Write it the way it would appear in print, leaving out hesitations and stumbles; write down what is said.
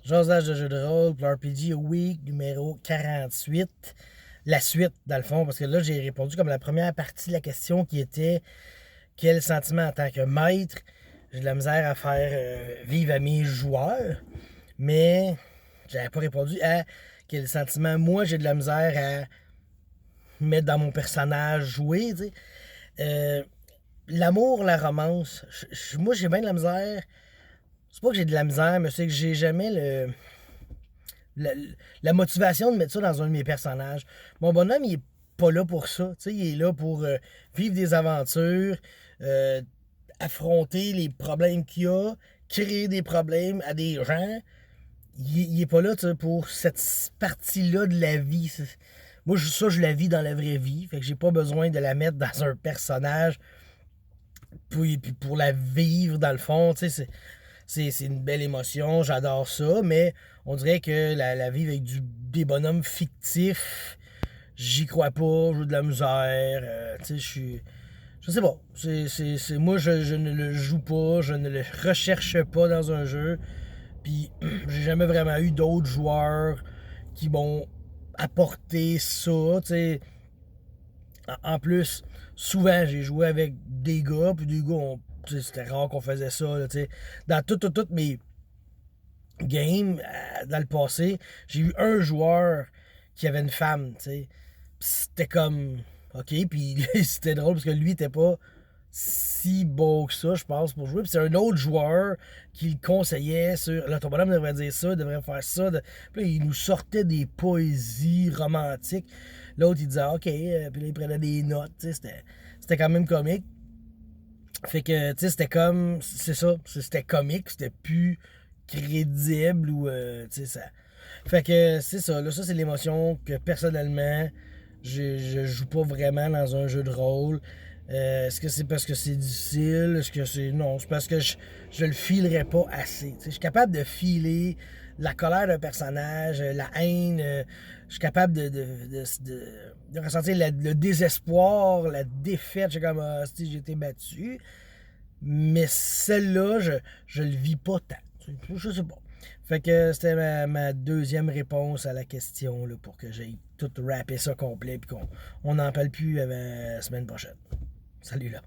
Jasage de jeux de rôle pour RPG Week numéro 48. La suite, dans le fond, parce que là, j'ai répondu comme la première partie de la question qui était quel sentiment en tant que maître j'ai de la misère à faire vivre à mes joueurs, mais j'avais pas répondu à quel sentiment moi j'ai de la misère à mettre dans mon personnage jouer, tu sais. L'amour, la romance, moi j'ai bien de la misère. C'est pas que j'ai de la misère, mais c'est que j'ai jamais la, la motivation de mettre ça dans un de mes personnages. Mon bonhomme, il est pas là pour ça. Tu sais, il est là pour vivre des aventures, euh, affronter les problèmes qu'il y a, créer des problèmes à des gens. Il est pas là pour cette partie-là de la vie. Moi, ça, je la vis dans la vraie vie. Fait que j'ai pas besoin de la mettre dans un personnage puis pour la vivre dans le fond. Tu sais, c'est une belle émotion, j'adore ça, mais on dirait que la vivre avec des bonhommes fictifs, j'y crois pas, j'ai de la misère, tu sais, je sais pas, moi je ne le joue pas, je ne le recherche pas dans un jeu, puis j'ai jamais vraiment eu d'autres joueurs qui m'ont apporté ça, tu sais. En plus, souvent j'ai joué avec des gars, puis des gars, c'était rare qu'on faisait ça, là, tu sais. Dans toutes mes game dans le passé, j'ai eu un joueur qui avait une femme, tu sais. C'était comme OK, puis c'était drôle parce que lui était pas si beau que ça, je pense, pour jouer. Puis c'est un autre joueur qui le conseillait sur là, ton bonhomme devrait dire ça, devrait faire ça. Puis là, il nous sortait des poésies romantiques. L'autre, il disait OK, puis là, il prenait des notes, tu sais. C'était quand même comique. Fait que, tu sais, c'était comme. C'est ça. C'était comique, c'était plus crédible ou. Tu sais, ça. Fait que, c'est ça. Là, ça, c'est l'émotion que personnellement, je joue pas vraiment dans un jeu de rôle. Est-ce que c'est parce que c'est difficile? Est-ce que c'est. Non, c'est parce que je le filerais pas assez. Tu sais, je suis capable de filer la colère d'un personnage, la haine. Je suis capable de ressentir le désespoir, la défaite. J'ai comme, ah, si j'ai été battu. Mais celle-là, je le vis pas tant. Je sais pas. Fait que c'était ma deuxième réponse à la question là, pour que j'aille tout rapper ça complet et qu'on n'en parle plus avant la semaine prochaine. Salut là.